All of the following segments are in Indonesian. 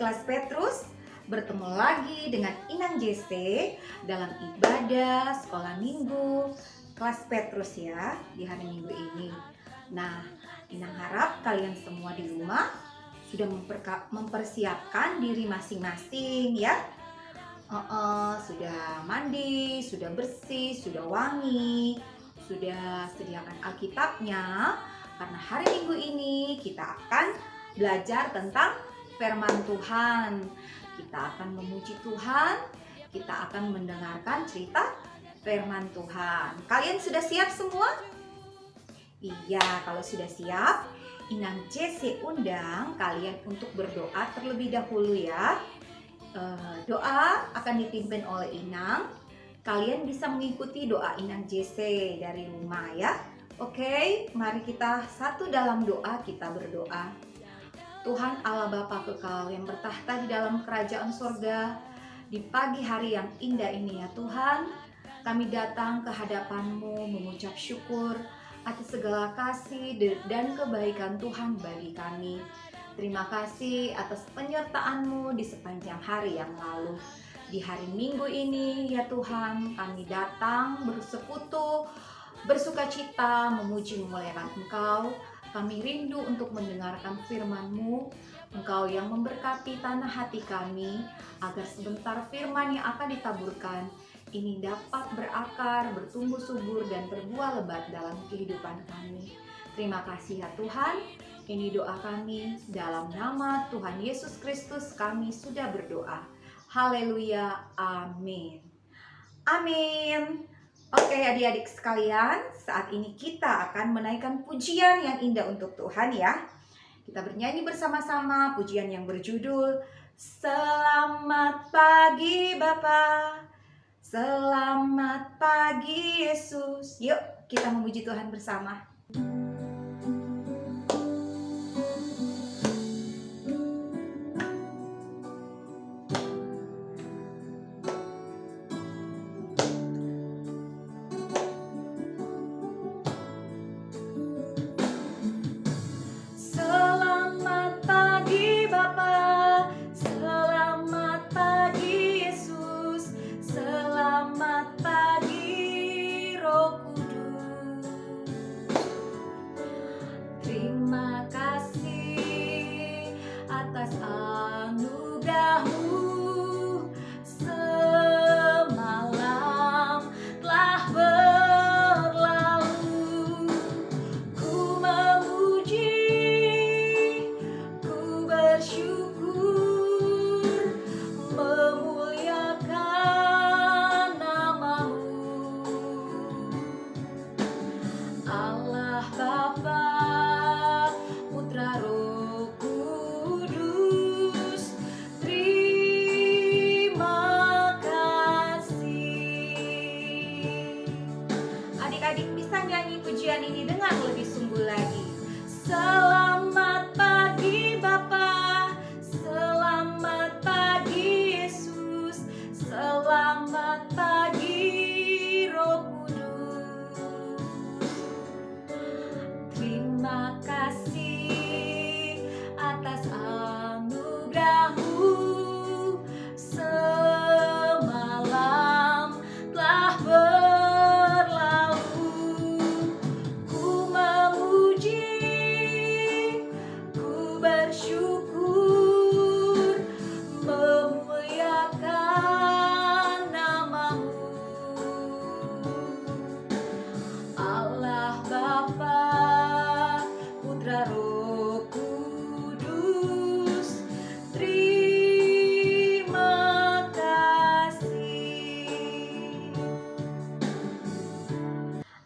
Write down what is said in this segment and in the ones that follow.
kelas Petrus, bertemu lagi dengan Inang JC dalam ibadah sekolah minggu kelas Petrus ya di hari Minggu ini. Nah, Inang harap kalian semua di rumah sudah mempersiapkan diri masing-masing ya. Sudah mandi, sudah bersih, sudah wangi, sudah sediakan Alkitabnya. Karena hari Minggu ini kita akan belajar tentang firman Tuhan. Kita akan memuji Tuhan, kita akan mendengarkan cerita firman Tuhan. Kalian sudah siap semua? Iya, kalau sudah siap, Inang JC undang kalian untuk berdoa terlebih dahulu ya. Doa akan dipimpin oleh Inang. Kalian bisa mengikuti doa Inang JC dari rumah ya. Oke, mari kita satu dalam doa, kita berdoa. Tuhan Allah Bapa kekal yang bertahta di dalam kerajaan sorga, di pagi hari yang indah ini ya Tuhan, kami datang ke hadapan-Mu mengucap syukur atas segala kasih dan kebaikan Tuhan bagi kami. Terima kasih atas penyertaan-Mu di sepanjang hari yang lalu. Di hari Minggu ini ya Tuhan, kami datang bersekutu, bersuka cita, memuji memuliakan Engkau. Kami rindu untuk mendengarkan firman-Mu. Engkau yang memberkati tanah hati kami, agar sebentar firman yang akan ditaburkan ini dapat berakar, bertumbuh subur, dan berbuah lebat dalam kehidupan kami. Terima kasih ya Tuhan. Ini doa kami dalam nama Tuhan Yesus Kristus kami sudah berdoa. Haleluya, amin. Amin. Oke adik-adik sekalian, saat ini kita akan menaikkan pujian yang indah untuk Tuhan ya. Kita bernyanyi bersama-sama pujian yang berjudul Selamat pagi Bapa, selamat pagi Yesus. Yuk kita memuji Tuhan bersama.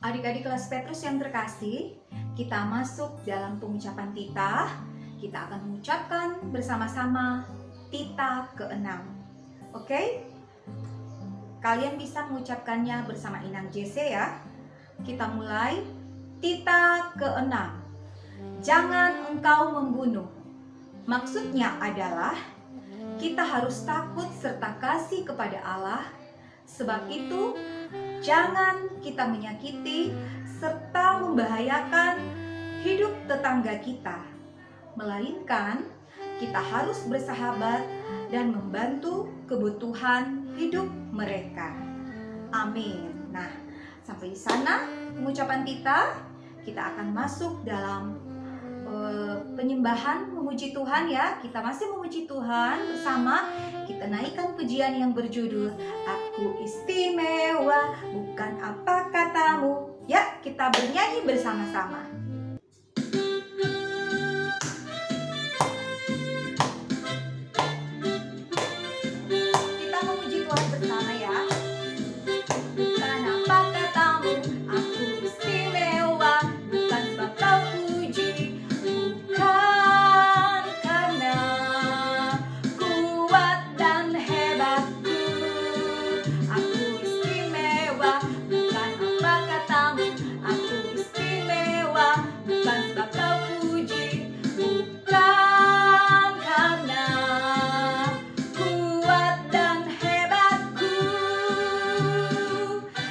Adik-adik kelas Petrus yang terkasih, kita masuk dalam pengucapan titah. Kita akan mengucapkan bersama-sama titah ke-6. Oke? Kalian bisa mengucapkannya bersama Inang JC ya. Kita mulai. Titah ke-6. Jangan engkau membunuh. Maksudnya adalah kita harus takut serta kasih kepada Allah. Sebab itu, jangan kita menyakiti serta membahayakan hidup tetangga kita, melainkan kita harus bersahabat dan membantu kebutuhan hidup mereka. Amin. Nah, sampai di sana pengucapan kita akan masuk dalam penyembahan memuji Tuhan ya. Kita masih memuji Tuhan bersama. Kita naikkan pujian yang berjudul Aku Istimewa, Bukan Apa Katamu. Ya, kita bernyanyi bersama-sama. Kita memuji Tuhan bersama ya. Bukan apa katamu, aku istimewa, bukan sebab kau puji, bukan karena kuat dan hebatku. Aku istimewa, bukan apa katamu, aku istimewa, bukan sebab kau puji, bukan karena kuat dan hebatku.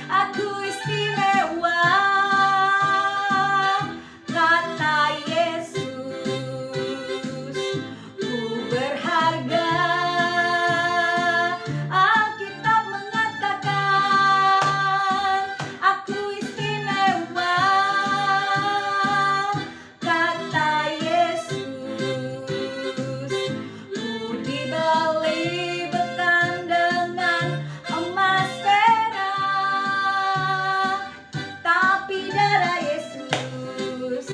Aku istimewa, kata Yesus. Ku berharga, Alkitab mengatakan aku istimewa, kata Yesus. Ku dibeli bukan dengan emas perak, tapi darah Yesus.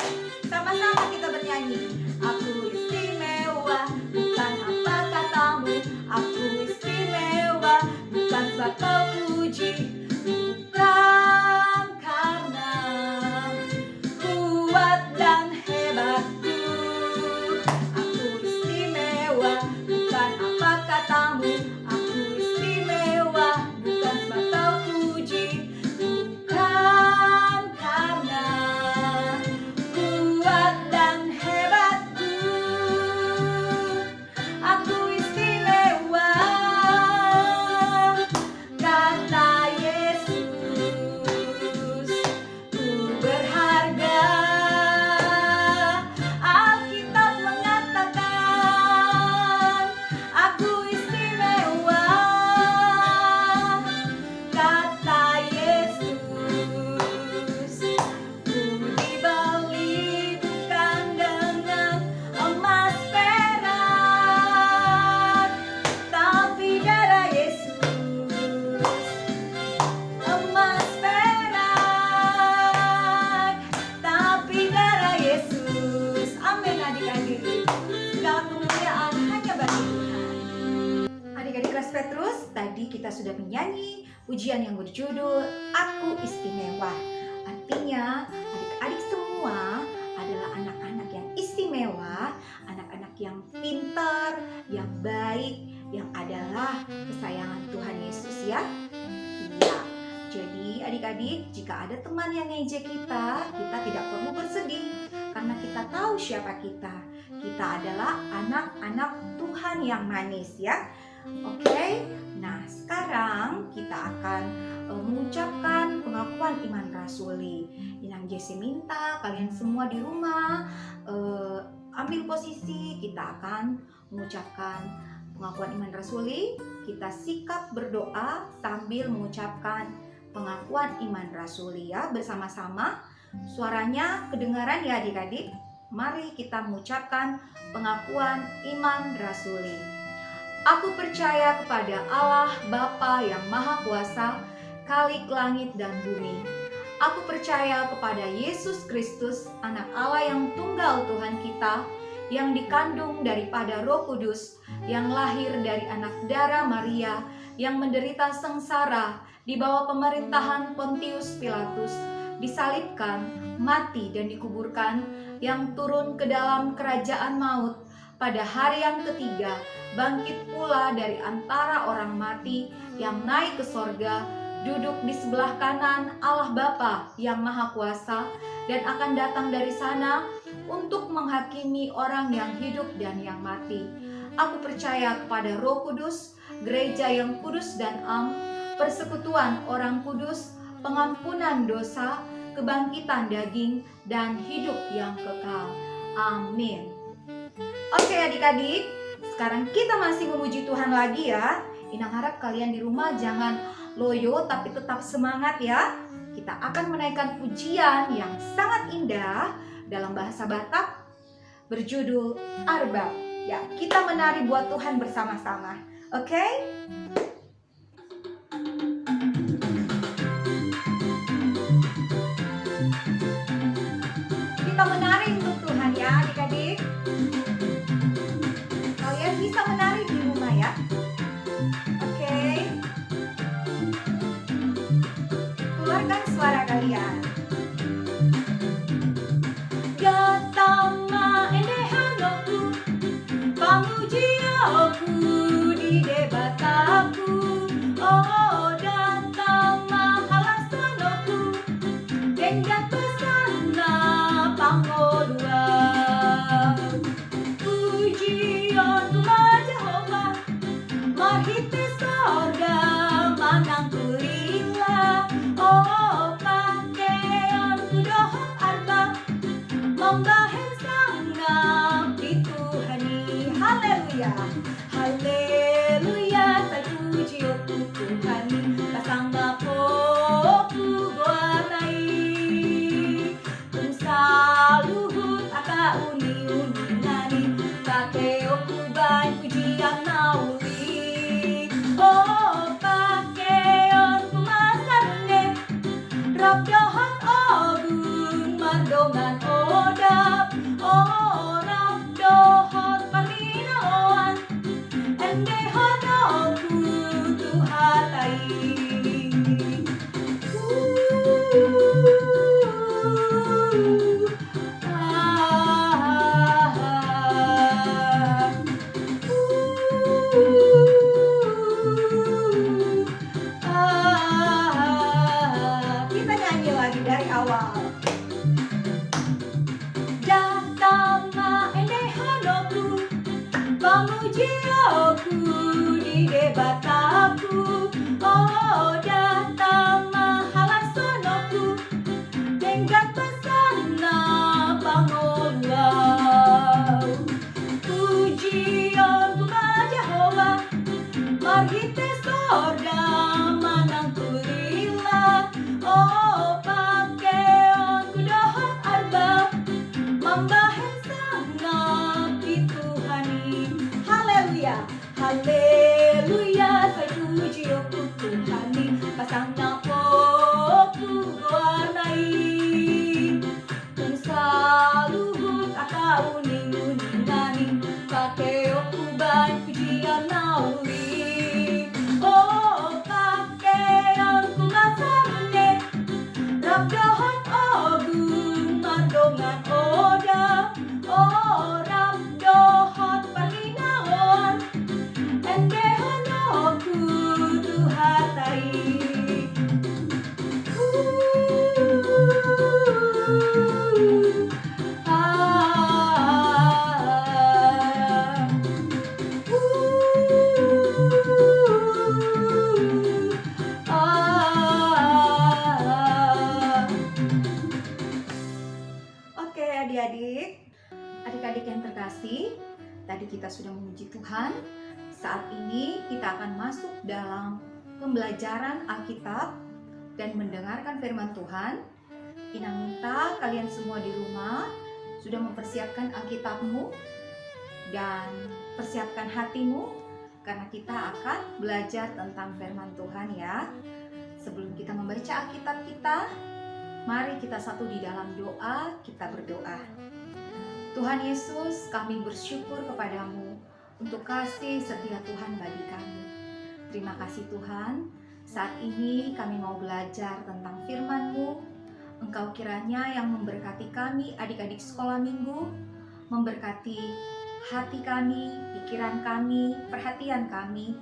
Sama-sama kita bernyanyi. Aku istimewa, bukan apa katamu. Aku istimewa, bukan sebab kau puji, bukan karena kuat dan hebatku. Aku istimewa, bukan apa katamu. Aku istimewa, bukan sebab kau puji, bukan karena kuat dan hebatku. Aku istimewa, kata Yesus. Ku berharga, Alkitab mengatakan aku istimewa, kata Yesus. Ku dibeli bukan dengan emas perak, tapi darah Yesus. Emas perak, tapi darah Yesus. Amin adik-adik. Segala kemuliaan hanya bagi Tuhan. Adik-adik kelas Petrus, tadi kita sudah menyanyi pujian yang berjudul Aku Istimewa. Artinya adik-adik semua adalah anak-anak yang istimewa, anak-anak yang pintar, yang baik, yang adalah kesayangan Tuhan Yesus ya. Iya. Jadi adik-adik, jika ada teman yang ngejek kita tidak perlu bersedih karena kita tahu siapa kita. Kita adalah anak-anak Tuhan yang manis ya. Oke. Nah, sekarang kita akan mengucapkan pengakuan iman rasuli. Inang Jesse minta kalian semua di rumah ambil posisi. Kita akan mengucapkan pengakuan iman rasuli. Kita sikap berdoa sambil mengucapkan pengakuan iman rasuli ya, bersama-sama. Suaranya kedengaran ya adik-adik. Mari kita mengucapkan pengakuan iman rasuli. Aku percaya kepada Allah Bapa yang Maha Kuasa, Khalik langit dan bumi. Aku percaya kepada Yesus Kristus, Anak Allah yang tunggal Tuhan kita, yang dikandung daripada Roh Kudus, yang lahir dari anak darah Maria, yang menderita sengsara di bawah pemerintahan Pontius Pilatus, disalibkan, mati dan dikuburkan, yang turun ke dalam kerajaan maut, pada hari yang ketiga bangkit pula dari antara orang mati, yang naik ke sorga, duduk di sebelah kanan Allah Bapa yang Maha Kuasa, dan akan datang dari sana untuk menghakimi orang yang hidup dan yang mati. Aku percaya kepada Roh Kudus, gereja yang kudus dan am, persekutuan orang kudus, pengampunan dosa, kebangkitan daging, dan hidup yang kekal. Amin. Oke adik-adik, sekarang kita masih memuji Tuhan lagi ya. Inang harap kalian di rumah jangan loyo tapi tetap semangat ya. Kita akan menaikkan pujian yang sangat indah dalam bahasa Batak berjudul Arbab. Ya, kita menari buat Tuhan bersama-sama. Oke? Kita menari untuk Tuhan ya adik-adik. Kalian bisa menari di rumah ya. Oke. Keluarkan suara kalian. Gatama endehanoku, pamujioku di debataku. Oh datama halasanoku, denggat pesana pangolua. Pujian Tuhan Jehovah, marhite sorga manangkulila. Oh pakaian kudohok arba, membahen sangat di Tuhani. Haleluya, haleluya, saya puji oku Tuhani, kasangga poku goanai. Tung saluhut aka uni-uningani, kake oku bain pujian nauli. Oh pakeon kumasarne, rabdohan ogun mardongan odap. Oh rabdohan paninaoan, endehon oku tuhatai. Kita nyanyi lagi dari awal. Datama endehanoku, pamujioku di debataku. Oh datama halasonoku, denggat pesana pangoluau. Pujian Tuhan Jehovah, marhite sorga manangkulila. Oh pakaian kudohon arba, membahen sangat di Tuhani. Haleluya, haleluya, saya puji oku Tuhani, pasangna poku goanai. Tung saluhut aka uning-uningani, kake oku bain pujian nauli. Oh pakaian kumasarne, rabdohan ogun mardongan oda. Oh rabdohan paninaon, endehon oku tuhatai. Oke adik-adik yang terkasih, tadi kita sudah memuji Tuhan. Saat ini kita akan masuk dalam pembelajaran Alkitab dan mendengarkan firman Tuhan. Inang minta kalian semua di rumah sudah mempersiapkan Alkitabmu dan persiapkan hatimu, karena kita akan belajar tentang firman Tuhan ya. Sebelum kita membaca Alkitab kita, mari kita satu di dalam doa, kita berdoa. Tuhan Yesus, kami bersyukur kepadamu untuk kasih setia Tuhan bagi kami. Terima kasih Tuhan, saat ini kami mau belajar tentang firman-Mu. Engkau kiranya yang memberkati kami adik-adik sekolah minggu, memberkati hati kami, pikiran kami, perhatian kami,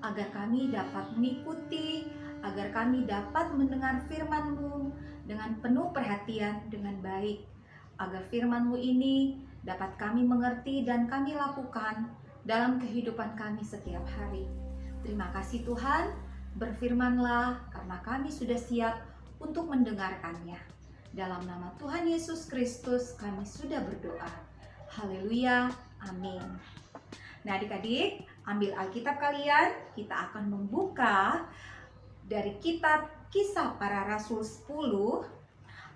agar kami dapat mengikuti, agar kami dapat mendengar firman-Mu dengan penuh perhatian, dengan baik, agar firman-Mu ini dapat kami mengerti dan kami lakukan dalam kehidupan kami setiap hari. Terima kasih Tuhan, berfirmanlah karena kami sudah siap untuk mendengarkannya. Dalam nama Tuhan Yesus Kristus kami sudah berdoa. Haleluya, Amin. Nah, adik-adik, ambil Alkitab kalian. Kita akan membuka dari kitab Kisah Para Rasul 10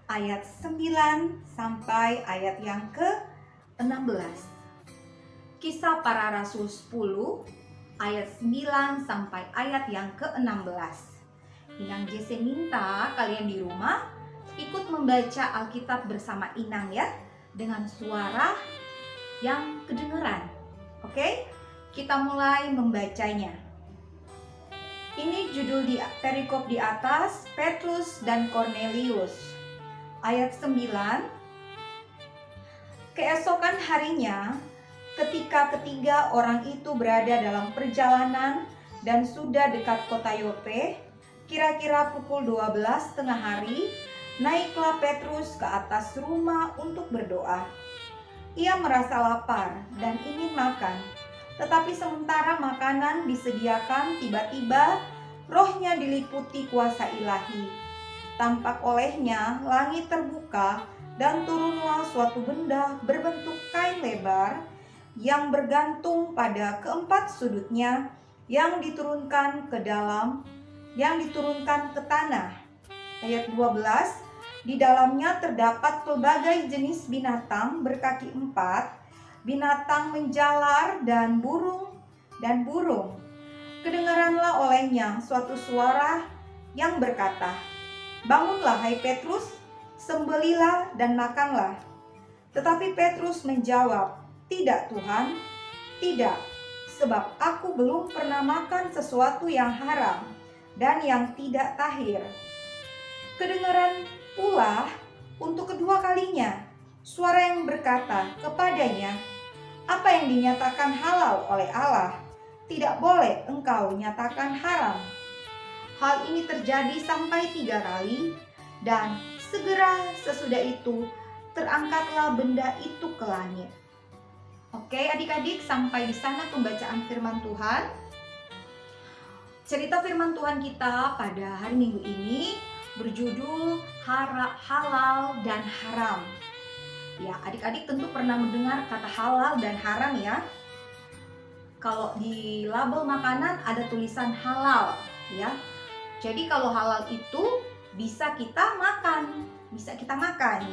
ayat 9 sampai ayat yang ke-16. Kisah Para Rasul 10 ayat 9 sampai ayat yang ke-16. Inang Jesse minta kalian di rumah ikut membaca Alkitab bersama Inang ya, dengan suara yang kedengeran. Oke? Kita mulai membacanya. Ini judul di perikop di atas, Petrus dan Kornelius. Ayat 9. Keesokan harinya, ketika ketiga orang itu berada dalam perjalanan dan sudah dekat kota Yope, kira-kira pukul 12 tengah hari, naiklah Petrus ke atas rumah untuk berdoa. Ia merasa lapar dan ingin makan, tetapi sementara makanan disediakan, tiba-tiba rohnya diliputi kuasa ilahi. Tampak olehnya langit terbuka dan turunlah suatu benda berbentuk kain lebar yang bergantung pada keempat sudutnya, yang diturunkan ke tanah. Ayat 12, di dalamnya terdapat pelbagai jenis binatang berkaki 4, binatang menjalar dan burung. Kedengaranlah olehnya suatu suara yang berkata, "Bangunlah hai Petrus, sembelilah dan makanlah." Tetapi Petrus menjawab, "Tidak Tuhan, tidak, sebab aku belum pernah makan sesuatu yang haram dan yang tidak tahir." Kedengaran pula untuk kedua kalinya suara yang berkata kepadanya, "Apa yang dinyatakan halal oleh Allah, tidak boleh engkau nyatakan haram." Hal ini terjadi sampai 3 kali, dan segera sesudah itu terangkatlah benda itu ke langit. Oke adik-adik, sampai di sana pembacaan firman Tuhan. Cerita firman Tuhan kita pada hari Minggu ini berjudul halal dan haram. Ya, adik-adik tentu pernah mendengar kata halal dan haram ya. Kalau di label makanan ada tulisan halal ya. Jadi kalau halal itu bisa kita makan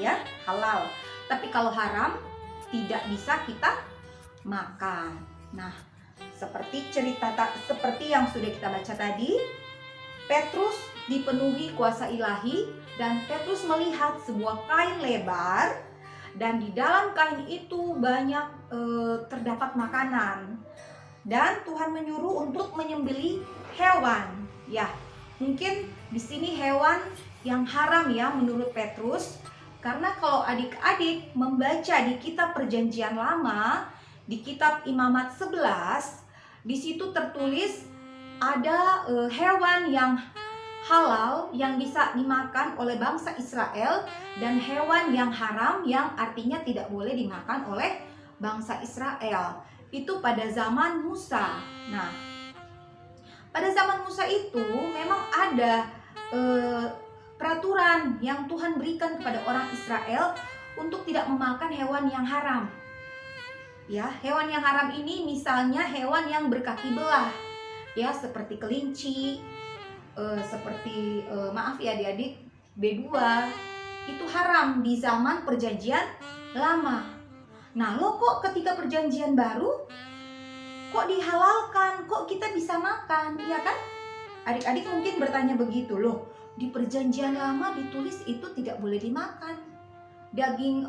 ya, halal. Tapi kalau haram tidak bisa kita makan. Nah, seperti yang sudah kita baca tadi, Petrus dipenuhi kuasa ilahi dan Petrus melihat sebuah kain lebar, dan di dalam kain itu banyak terdapat makanan. Dan Tuhan menyuruh untuk menyembelih hewan. Ya, mungkin di sini hewan yang haram ya menurut Petrus. Karena kalau adik-adik membaca di kitab Perjanjian Lama, di kitab Imamat 11, di situ tertulis ada hewan yang halal yang bisa dimakan oleh bangsa Israel, dan hewan yang haram yang artinya tidak boleh dimakan oleh bangsa Israel. Itu pada zaman Musa. Nah, pada zaman Musa itu memang ada peraturan yang Tuhan berikan kepada orang Israel untuk tidak memakan hewan yang haram. Ya, hewan yang haram ini misalnya hewan yang berkaki belah, ya seperti kelinci, seperti maaf ya adik-adik, B2 itu haram di zaman Perjanjian Lama. Nah, kok ketika Perjanjian Baru kok dihalalkan, kok kita bisa makan, ya kan? Adik-adik mungkin bertanya begitu, loh, di Perjanjian Lama ditulis itu tidak boleh dimakan daging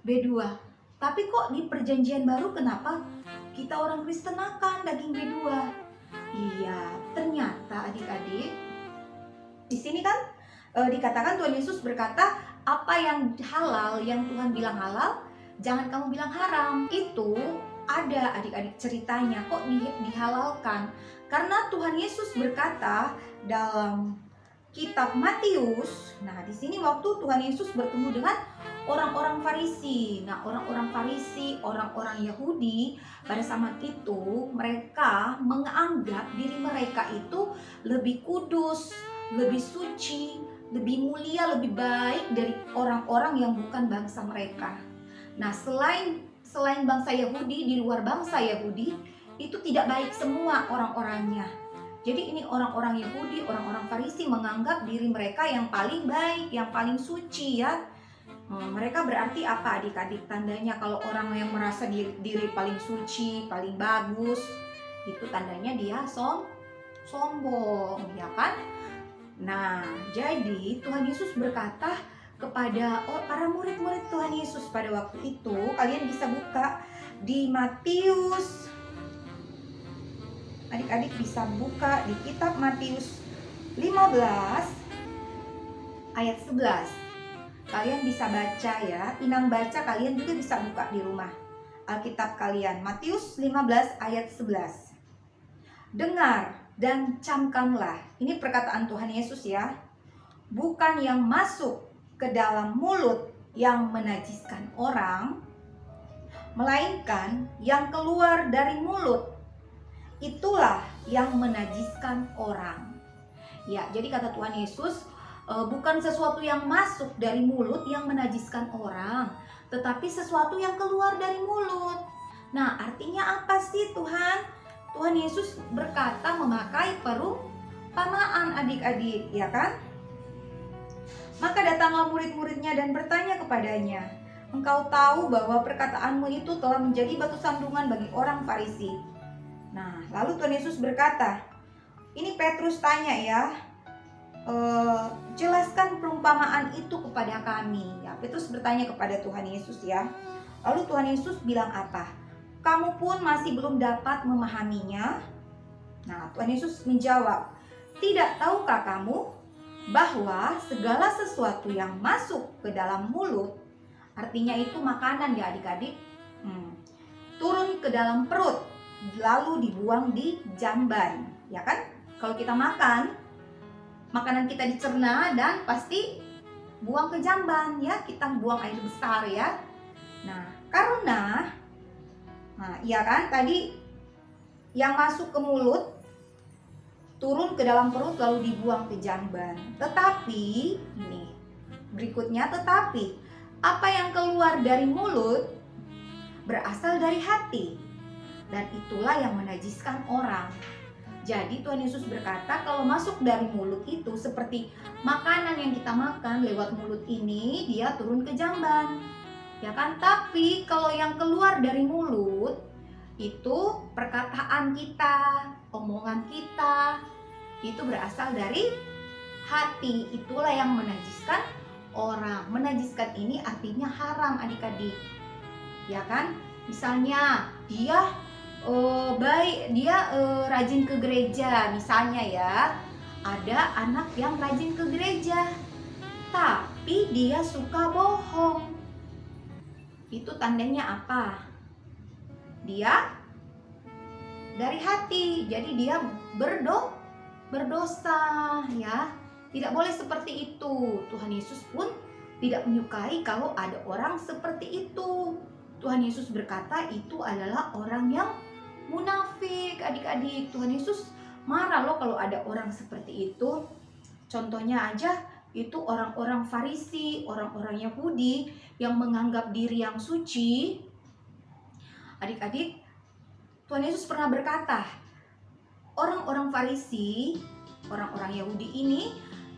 B2. Tapi kok di Perjanjian Baru kenapa kita orang Kristen makan daging B2? Iya, ternyata adik-adik, di sini kan dikatakan Tuhan Yesus berkata, apa yang halal, yang Tuhan bilang halal, jangan kamu bilang haram. Itu ada adik-adik ceritanya kok dihalalkan. Karena Tuhan Yesus berkata dalam kitab Matius, nah di sini waktu Tuhan Yesus bertemu dengan orang-orang Farisi. Nah, orang-orang Farisi, orang-orang Yahudi pada zaman itu mereka menganggap diri mereka itu lebih kudus, lebih suci, lebih mulia, lebih baik dari orang-orang yang bukan bangsa mereka. Nah, selain bangsa Yahudi, di luar bangsa Yahudi, itu tidak baik semua orang-orangnya. Jadi ini orang-orang Yahudi, orang-orang Farisi menganggap diri mereka yang paling baik, yang paling suci ya. Mereka berarti apa adik-adik? Tandanya kalau orang yang merasa diri paling suci, paling bagus, itu tandanya dia sombong, ya kan? Nah, jadi Tuhan Yesus berkata kepada para murid-murid Tuhan Yesus pada waktu itu, kalian bisa buka di Matius. Adik-adik bisa buka di kitab Matius 15 ayat 11. Kalian bisa baca ya, Inang baca, kalian juga bisa buka di rumah Alkitab kalian. Matius 15 ayat 11. Dengar dan camkanlah. Ini perkataan Tuhan Yesus ya. Bukan yang masuk ke dalam mulut yang menajiskan orang, melainkan yang keluar dari mulut, itulah yang menajiskan orang. Ya, jadi kata Tuhan Yesus, bukan sesuatu yang masuk dari mulut yang menajiskan orang, tetapi sesuatu yang keluar dari mulut. Nah, artinya apa sih Tuhan? Tuhan Yesus berkata memakai perumpamaan adik-adik, ya kan? Maka datanglah murid-muridnya dan bertanya kepadanya, engkau tahu bahwa perkataanmu itu telah menjadi batu sandungan bagi orang Farisi. Nah, lalu Tuhan Yesus berkata, ini Petrus tanya ya, jelaskan perumpamaan itu kepada kami. Ya, Petrus bertanya kepada Tuhan Yesus ya. Lalu Tuhan Yesus bilang apa? Kamu pun masih belum dapat memahaminya? Nah, Tuhan Yesus menjawab, tidak tahukah kamu bahwa segala sesuatu yang masuk ke dalam mulut, artinya itu makanan ya adik-adik, turun ke dalam perut, lalu dibuang di jamban, ya kan? Kalau kita makan, makanan kita dicerna dan pasti buang ke jamban ya, kita buang air besar ya. Nah, karena iya kan, tadi yang masuk ke mulut turun ke dalam perut lalu dibuang ke jamban. Tetapi ini berikutnya, tetapi apa yang keluar dari mulut berasal dari hati, dan itulah yang menajiskan orang. Jadi Tuhan Yesus berkata kalau masuk dari mulut itu seperti makanan yang kita makan lewat mulut ini, dia turun ke jamban, ya kan? Tapi kalau yang keluar dari mulut itu perkataan kita, omongan kita, itu berasal dari hati. Itulah yang menajiskan orang. Menajiskan ini artinya haram adik-adik, ya kan? Misalnya dia rajin ke gereja, misalnya ya, ada anak yang rajin ke gereja tapi dia suka bohong, itu tandanya apa? Dia dari hati, jadi dia berdosa ya. Tidak boleh seperti itu. Tuhan Yesus pun tidak menyukai kalau ada orang seperti itu. Tuhan Yesus berkata itu adalah orang yang munafik adik-adik. Tuhan Yesus marah loh kalau ada orang seperti itu. Contohnya aja itu orang-orang Farisi, orang-orang Yahudi yang menganggap diri yang suci. Adik-adik, Tuhan Yesus pernah berkata, orang-orang Farisi, orang-orang Yahudi ini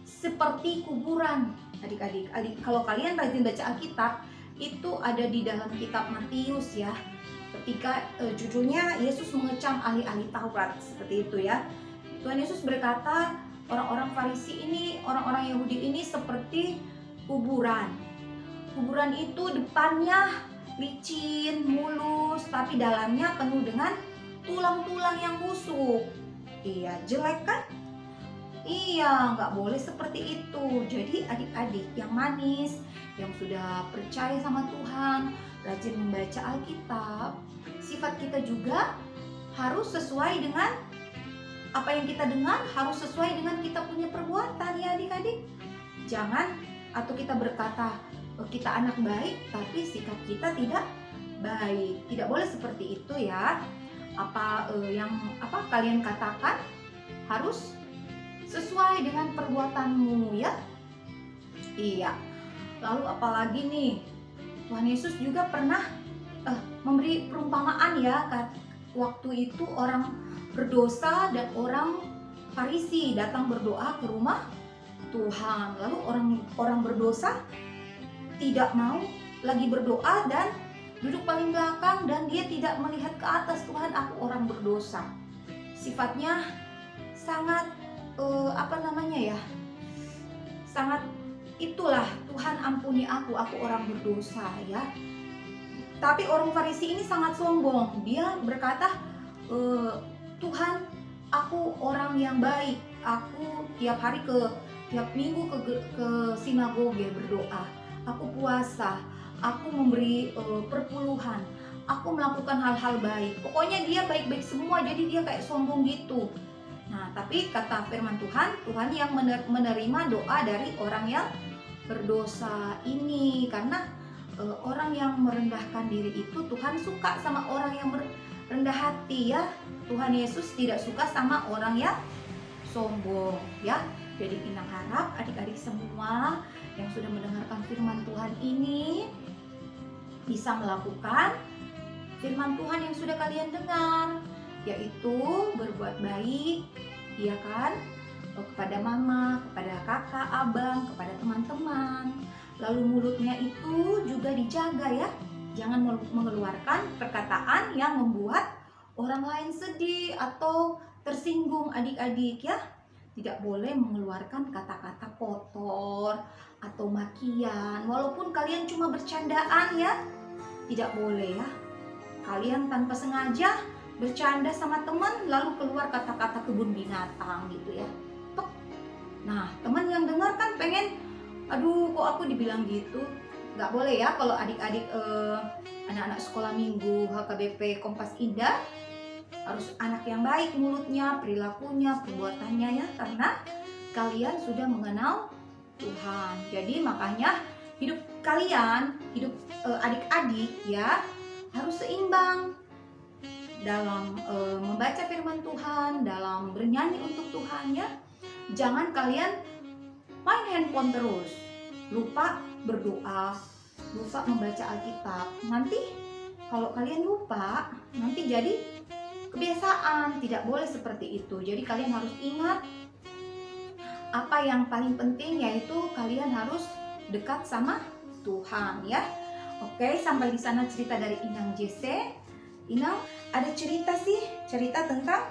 seperti kuburan. Adik-adik, kalau kalian rajin baca Alkitab, itu ada di dalam kitab Matius ya. Ketika judulnya Yesus mengecam ahli-ahli Taurat, seperti itu ya. Tuhan Yesus berkata, orang-orang Farisi ini, orang-orang Yahudi ini seperti kuburan. Kuburan itu depannya licin, mulus, tapi dalamnya penuh dengan tulang-tulang yang busuk. Iya, jelek kan? Iya, nggak boleh seperti itu. Jadi adik-adik yang manis, yang sudah percaya sama Tuhan, rajin membaca Alkitab, sifat kita juga harus sesuai dengan apa yang kita dengar, harus sesuai dengan kita punya perbuatan ya adik-adik. Jangan atau kita berkata kita anak baik tapi sikap kita tidak baik. Tidak boleh seperti itu ya. Apa kalian katakan harus sesuai dengan perbuatanmu ya. Iya. Lalu apalagi nih, Tuhan Yesus juga pernah memberi perumpamaan ya. Waktu itu orang berdosa dan orang Farisi datang berdoa ke rumah Tuhan. Lalu orang berdosa tidak mau lagi berdoa dan duduk paling belakang, dan dia tidak melihat ke atas. Tuhan, aku orang berdosa. Sifatnya sangat sangat itulah, Tuhan ampuni aku orang berdosa ya. Tapi orang Farisi ini sangat sombong. Dia berkata, Tuhan, aku orang yang baik. Aku tiap minggu ke sinagoge berdoa. Aku puasa. Aku memberi perpuluhan. Aku melakukan hal-hal baik. Pokoknya dia baik-baik semua. Jadi dia kayak sombong gitu. Nah, tapi kata firman Tuhan, Tuhan yang menerima doa dari orang yang berdosa ini. Karena orang yang merendahkan diri itu Tuhan suka sama orang yang rendah hati ya. Tuhan Yesus tidak suka sama orang yang sombong ya. Jadi Inang harap adik-adik semua yang sudah mendengarkan firman Tuhan ini bisa melakukan firman Tuhan yang sudah kalian dengar, yaitu berbuat baik, ya kan? Kepada mama, kepada kakak, abang, kepada teman-teman. Lalu mulutnya itu juga dijaga ya. Jangan mengeluarkan perkataan yang membuat orang lain sedih atau tersinggung adik-adik ya. Tidak boleh mengeluarkan kata-kata kotor atau makian. Walaupun kalian cuma bercandaan ya. Tidak boleh ya. Kalian tanpa sengaja bercanda sama teman lalu keluar kata-kata kebun binatang gitu ya. Nah, teman yang dengar kan pengen, aduh kok aku dibilang gitu. Nggak boleh ya kalau adik-adik anak-anak sekolah minggu HKBP Kompas Indah. Harus anak yang baik mulutnya, perilakunya, perbuatannya ya. Karena kalian sudah mengenal Tuhan. Jadi makanya hidup kalian, hidup adik-adik ya harus seimbang dalam membaca firman Tuhan, dalam bernyanyi untuk Tuhan ya. Jangan kalian main handphone terus, lupa berdoa, lupa membaca Alkitab. Nanti kalau kalian lupa, nanti jadi kebiasaan. Tidak boleh seperti itu. Jadi kalian harus ingat apa yang paling penting, yaitu kalian harus dekat sama Tuhan ya. Oke, sampai di sana cerita dari Inang JC. Inang ada cerita tentang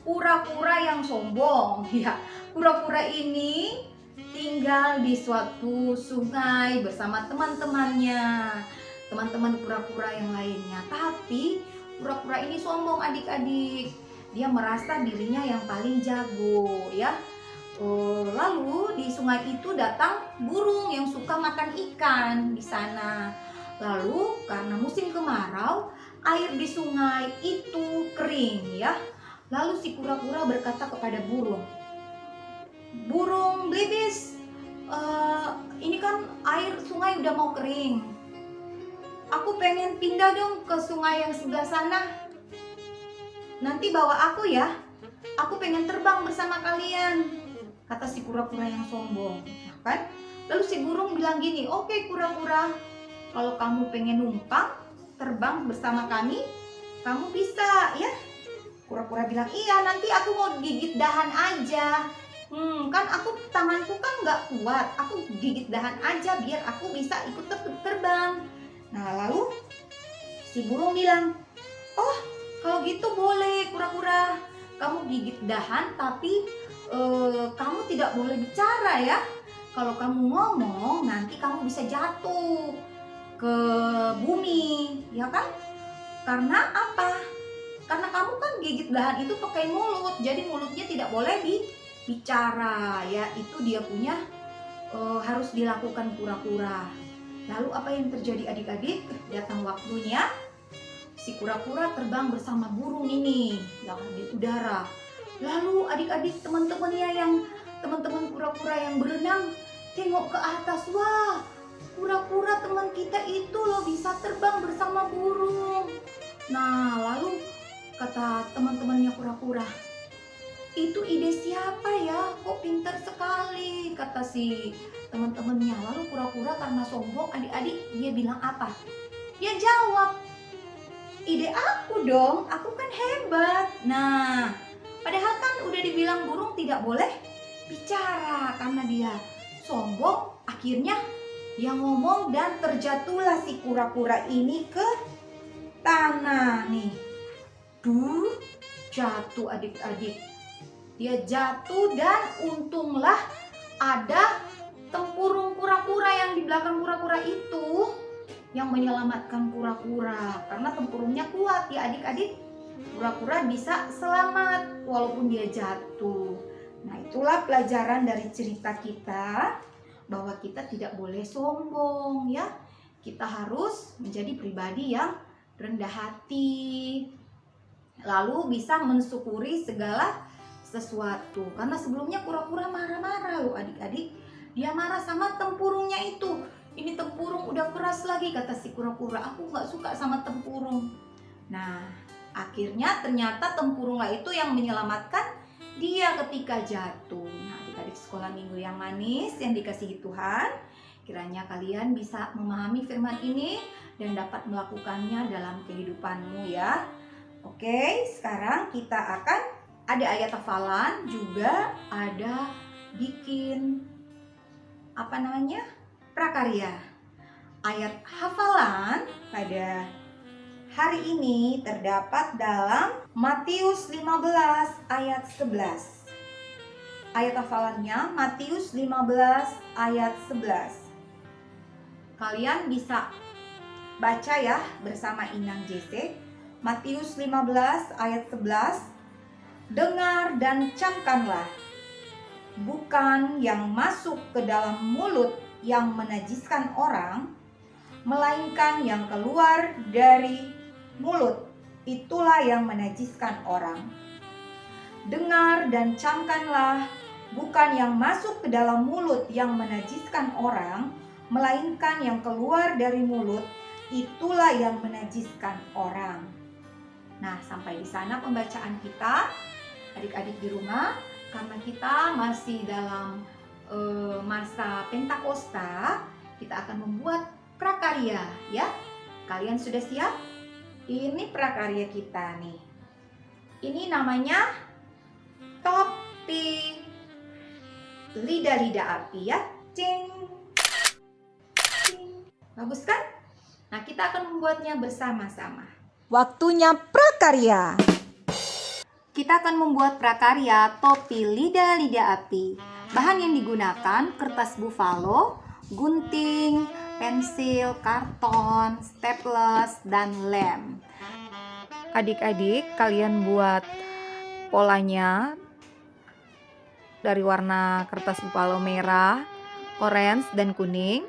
kura-kura yang sombong ya. Kura-kura ini tinggal di suatu sungai bersama teman-temannya, teman-teman kura-kura yang lainnya. Tapi kura-kura ini sombong adik-adik. Dia merasa dirinya yang paling jago ya. Lalu di sungai itu datang burung yang suka makan ikan di sana. Lalu karena musim kemarau, air di sungai itu kering ya. Lalu si kura-kura berkata kepada burung, "Burung Blibis, ini kan air sungai udah mau kering. Aku pengen pindah dong ke sungai yang sebelah sana. Nanti bawa aku ya. Aku pengen terbang bersama kalian," kata si kura-kura yang sombong. Nah, kan? Lalu si burung bilang gini, "Oke kura-kura, kalau kamu pengen numpang terbang bersama kami, kamu bisa ya." Kura-kura bilang, "Iya, nanti aku mau gigit dahan aja. Kan tanganku kan nggak kuat. Aku gigit dahan aja biar aku bisa ikut terbang." Nah, lalu si burung bilang, "Oh, kalau gitu boleh kura-kura. Kamu gigit dahan tapi kamu tidak boleh bicara ya. Kalau kamu ngomong nanti kamu bisa jatuh ke bumi, ya kan? Karena apa? Karena kamu kan gigit dahan itu pakai mulut. Jadi mulutnya tidak boleh bicara ya. Itu dia punya harus dilakukan kura-kura." Lalu apa yang terjadi adik-adik? Datang waktunya si kura-kura terbang bersama burung ini yang di udara. Lalu adik-adik teman-teman kura-kura yang berenang tengok ke atas. Wah, kura-kura teman kita itu loh bisa terbang bersama burung. Nah, lalu kata teman-temannya kura-kura, "Itu ide siapa ya? Kok pintar sekali," kata si teman-temannya. Lalu kura-kura karena sombong adik-adik dia bilang apa? Dia jawab, ide aku dong, aku kan hebat. Nah, padahal kan udah dibilang burung tidak boleh bicara karena dia sombong. Akhirnya dia ngomong dan terjatuhlah si kura-kura ini ke tanah nih. Duh, jatuh adik-adik. Dia jatuh dan untunglah ada tempurung kura-kura yang di belakang kura-kura itu yang menyelamatkan kura-kura. Karena tempurungnya kuat ya adik-adik. Kura-kura bisa selamat walaupun dia jatuh. Nah, itulah pelajaran dari cerita kita bahwa kita tidak boleh sombong ya. Kita harus menjadi pribadi yang rendah hati. Lalu bisa mensyukuri segala sesuatu. Karena sebelumnya kura-kura marah-marah loh adik-adik. Dia marah sama tempurungnya itu. Ini tempurung udah keras lagi, kata si kura-kura. Aku gak suka sama tempurung. Nah, akhirnya ternyata tempurunglah itu yang menyelamatkan dia ketika jatuh. Nah, adik-adik sekolah minggu yang manis yang dikasihi Tuhan, kiranya kalian bisa memahami firman ini dan dapat melakukannya dalam kehidupanmu ya. Oke, sekarang kita akan ada ayat hafalan, juga ada bikin prakarya. Ayat hafalan pada hari ini terdapat dalam Matius 15 ayat 11. Ayat hafalannya Matius 15 ayat 11. Kalian bisa baca ya bersama Inang JC. Matius 15 ayat 11. Dengar dan camkanlah, bukan yang masuk ke dalam mulut yang menajiskan orang, melainkan yang keluar dari mulut, itulah yang menajiskan orang. Dengar dan camkanlah, bukan yang masuk ke dalam mulut yang menajiskan orang, melainkan yang keluar dari mulut, itulah yang menajiskan orang. Nah, sampai di sana pembacaan kita. Adik-adik di rumah, karena kita masih dalam masa Pentakosta, kita akan membuat prakarya ya. Kalian sudah siap? Ini prakarya kita nih. Ini namanya topi lidah-lidah api ya. Cing. Cing. Bagus kan? Nah, kita akan membuatnya bersama-sama. Waktunya prakarya. Kita akan membuat prakarya topi lidah-lidah api. Bahan yang digunakan kertas buffalo, gunting, pensil, karton, staples, dan lem. Adik-adik, kalian buat polanya dari warna kertas buffalo merah, orange, dan kuning.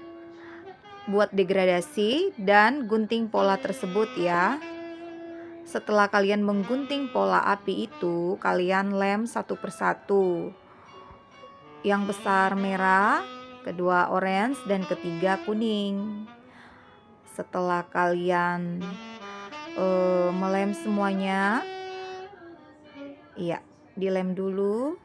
Buat degradasi dan gunting pola tersebut ya. Setelah kalian menggunting pola api itu, kalian lem satu persatu. Yang besar merah, kedua orange, dan ketiga kuning. Setelah kalian melem semuanya, iya, dilem dulu.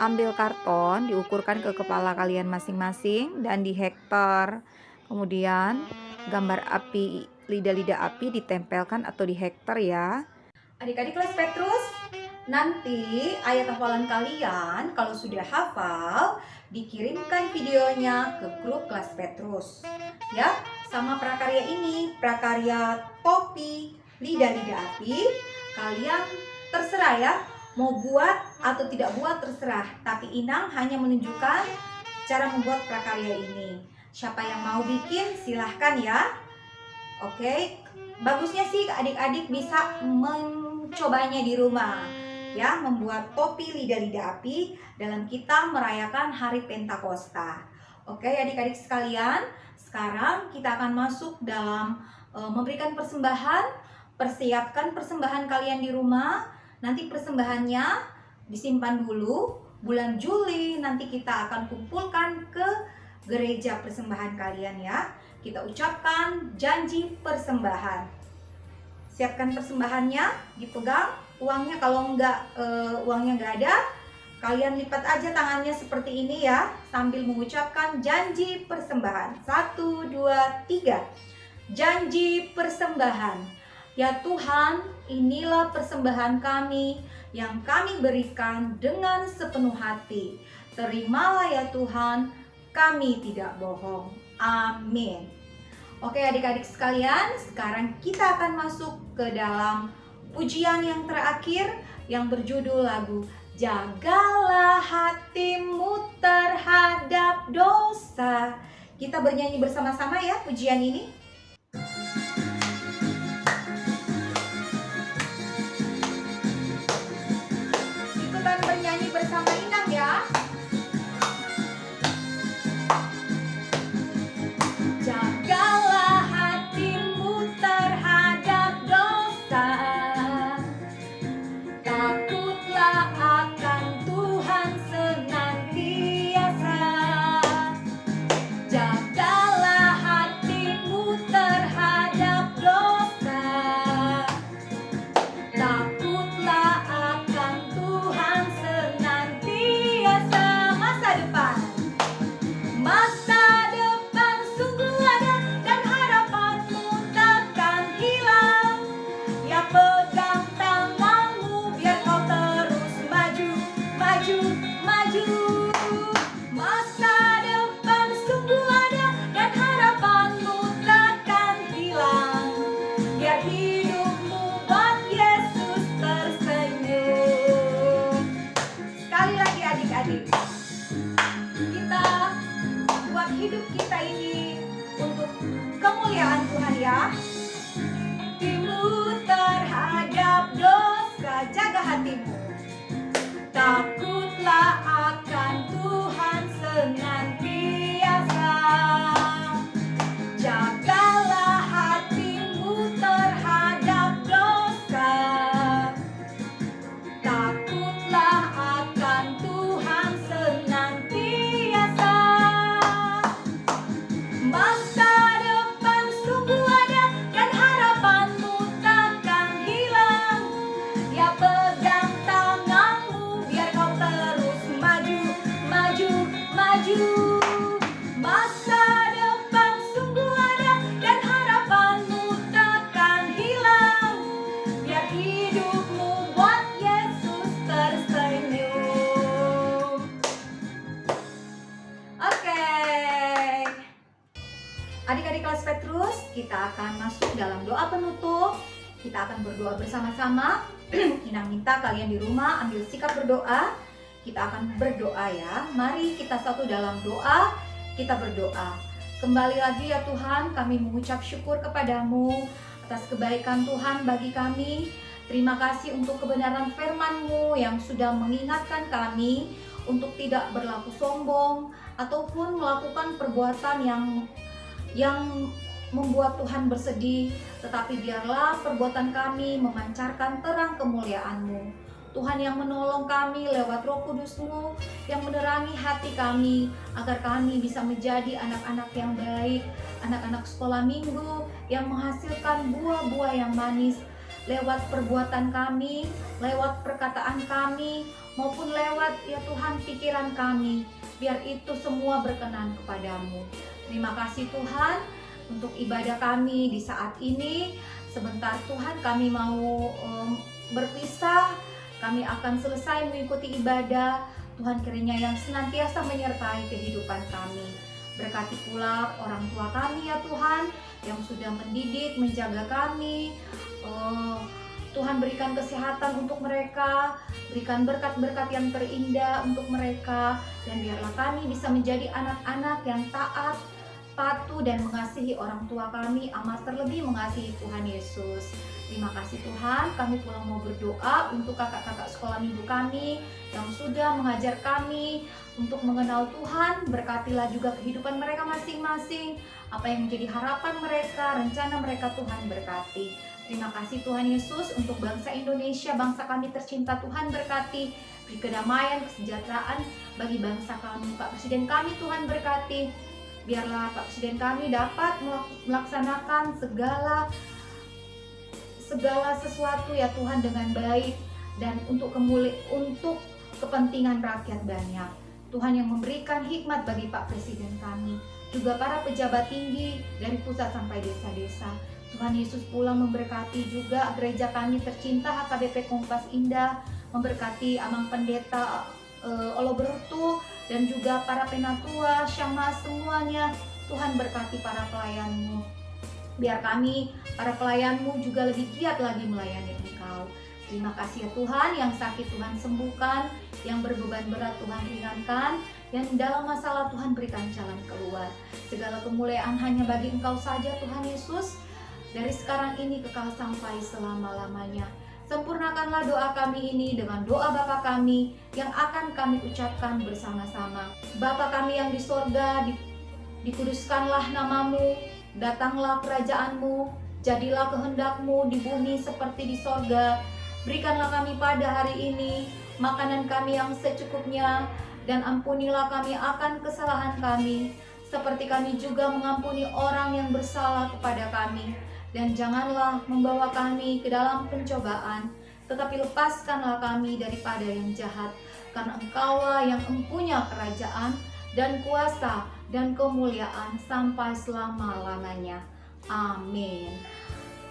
Ambil karton, diukurkan ke kepala kalian masing-masing dan di hektar. Kemudian gambar api, lidah-lidah api ditempelkan atau di hektar ya. Adik-adik kelas Petrus, nanti ayat hafalan kalian kalau sudah hafal dikirimkan videonya ke grup kelas Petrus ya. Sama prakarya ini, prakarya topi lidah-lidah api, kalian terserah ya mau buat atau tidak buat, terserah. Tapi Inang hanya menunjukkan cara membuat prakarya ini. Siapa yang mau bikin silahkan ya. Oke, bagusnya sih adik-adik bisa mencobanya di rumah ya, membuat topi lidah-lidah api dalam kita merayakan hari Pentakosta. Oke adik-adik sekalian, sekarang kita akan masuk dalam memberikan persembahan. Persiapkan persembahan kalian di rumah. Nanti persembahannya disimpan dulu. Bulan Juli nanti kita akan kumpulkan ke gereja persembahan kalian ya. Kita ucapkan janji persembahan. Siapkan persembahannya, dipegang. Uangnya kalau uangnya nggak ada, kalian lipat aja tangannya seperti ini ya, sambil mengucapkan janji persembahan. 1, 2, 3. janji persembahan. Ya Tuhan, inilah persembahan kami yang kami berikan dengan sepenuh hati. Terimalah ya Tuhan, kami tidak bohong. Amin. Oke adik-adik sekalian, sekarang kita akan masuk ke dalam pujian yang terakhir yang berjudul lagu Jagalah hatimu terhadap dosa. Kita bernyanyi bersama-sama ya pujian ini. Ikutan bernyanyi bersama Inang ya. Jagalah hatimu terhadap dosa, takutlah akan Tuhan senantiasa. Jagalah hatimu terhadap dosa, takutlah akan Tuhan senantiasa. Masa depan, masa depan sungguh ada dan harapanmu takkan hilang. Ya pegang tanganmu biar kau terus maju, maju, maju. Masa depan sungguh ada dan harapanmu takkan hilang. Biar hidupmu buat Yesus tersenyum. Sekali lagi adik-adik, kita buat hidup kita ini untuk kemuliaan Tuhan ya. Hatimu terhadap dosa, jaga hatimu. Takutlah akan Tuhan senantiasa. Jagalah hatimu terhadap dosa, takutlah akan Tuhan senantiasa. Masa depan sungguh ada dan harapanmu takkan hilang. Ya pegang tanganmu biar kau terus maju, maju, maju. Masa depan sungguh ada dan harapanmu takkan hilang. Biar hidupmu buat Yesus tersenyum. Oke. Adik-adik kelas Petrus, kita akan masuk dalam doa penutup. Kita akan berdoa bersama-sama. Inang minta kalian di rumah ambil sikap berdoa. Kita akan berdoa ya. Mari kita satu dalam doa. Kita berdoa. Kembali lagi ya Tuhan, kami mengucap syukur kepadamu atas kebaikan Tuhan bagi kami. Terima kasih untuk kebenaran firman-Mu yang sudah mengingatkan kami untuk tidak berlaku sombong ataupun melakukan perbuatan yang membuat Tuhan bersedih, tetapi biarlah perbuatan kami memancarkan terang kemuliaan-Mu. Tuhan yang menolong kami lewat Roh Kudus-Mu yang menerangi hati kami agar kami bisa menjadi anak-anak yang baik, anak-anak sekolah minggu yang menghasilkan buah-buah yang manis lewat perbuatan kami, lewat perkataan kami, maupun lewat ya Tuhan pikiran kami. Biar itu semua berkenan kepadamu. Terima kasih Tuhan untuk ibadah kami di saat ini. Sebentar Tuhan kami mau berpisah. Kami akan selesai mengikuti ibadah. Tuhan kiranya yang senantiasa menyertai kehidupan kami. Berkati pula orang tua kami ya Tuhan yang sudah mendidik, menjaga kami. Tuhan berikan kesehatan untuk mereka, berikan berkat-berkat yang terindah untuk mereka, dan biarlah kami bisa menjadi anak-anak yang taat, patuh, dan mengasihi orang tua kami, amat terlebih mengasihi Tuhan Yesus. Terima kasih Tuhan, kami pula mau berdoa untuk kakak-kakak sekolah minggu kami yang sudah mengajar kami untuk mengenal Tuhan. Berkatilah juga kehidupan mereka masing-masing, apa yang menjadi harapan mereka, rencana mereka Tuhan berkati. Terima kasih Tuhan Yesus untuk bangsa Indonesia, bangsa kami tercinta Tuhan berkati. Beri kedamaian, kesejahteraan bagi bangsa kami. Pak Presiden kami Tuhan berkati. Biarlah Pak Presiden kami dapat melaksanakan segala sesuatu ya Tuhan dengan baik dan untuk kepentingan rakyat banyak. Tuhan yang memberikan hikmat bagi Pak Presiden kami. juga para pejabat tinggi dari pusat sampai desa-desa. Tuhan Yesus pula memberkati juga gereja kami tercinta HKBP Kompas Indah, memberkati Amang Pendeta Olo Berutu, dan juga para penatua, syamah semuanya. Tuhan berkati para pelayan-Mu. Biar kami, para pelayan-Mu juga lebih giat lagi melayani Engkau. Terima kasih ya Tuhan, yang sakit Tuhan sembuhkan, yang berbeban berat Tuhan ringankan, yang dalam masalah Tuhan berikan jalan keluar. Segala kemuliaan hanya bagi Engkau saja Tuhan Yesus, dari sekarang ini kekal sampai selama-lamanya. Sempurnakanlah doa kami ini dengan doa Bapa kami yang akan kami ucapkan bersama-sama. Bapa kami yang di sorga, dikuduskanlah namamu, datanglah kerajaan-Mu, jadilah kehendak-Mu di bumi seperti di sorga. Berikanlah kami pada hari ini makanan kami yang secukupnya, dan ampunilah kami akan kesalahan kami, seperti kami juga mengampuni orang yang bersalah kepada kami. Dan janganlah membawa kami ke dalam pencobaan, tetapi lepaskanlah kami daripada yang jahat. Karena Engkaulah yang mempunyai kerajaan dan kuasa dan kemuliaan sampai selama-lamanya. Amin.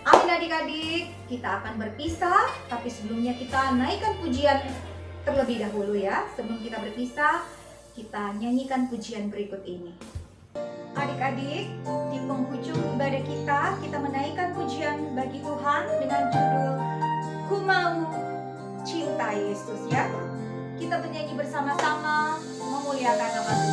Amin adik-adik, kita akan berpisah, tapi sebelumnya kita naikkan pujian terlebih dahulu ya. Sebelum kita berpisah, kita nyanyikan pujian berikut ini. Adik-adik, di penghujung ibadah kita menaikkan pujian bagi Tuhan dengan judul Ku Mau Cinta Yesus ya. Kita bernyanyi bersama-sama memuliakan nama Tuhan.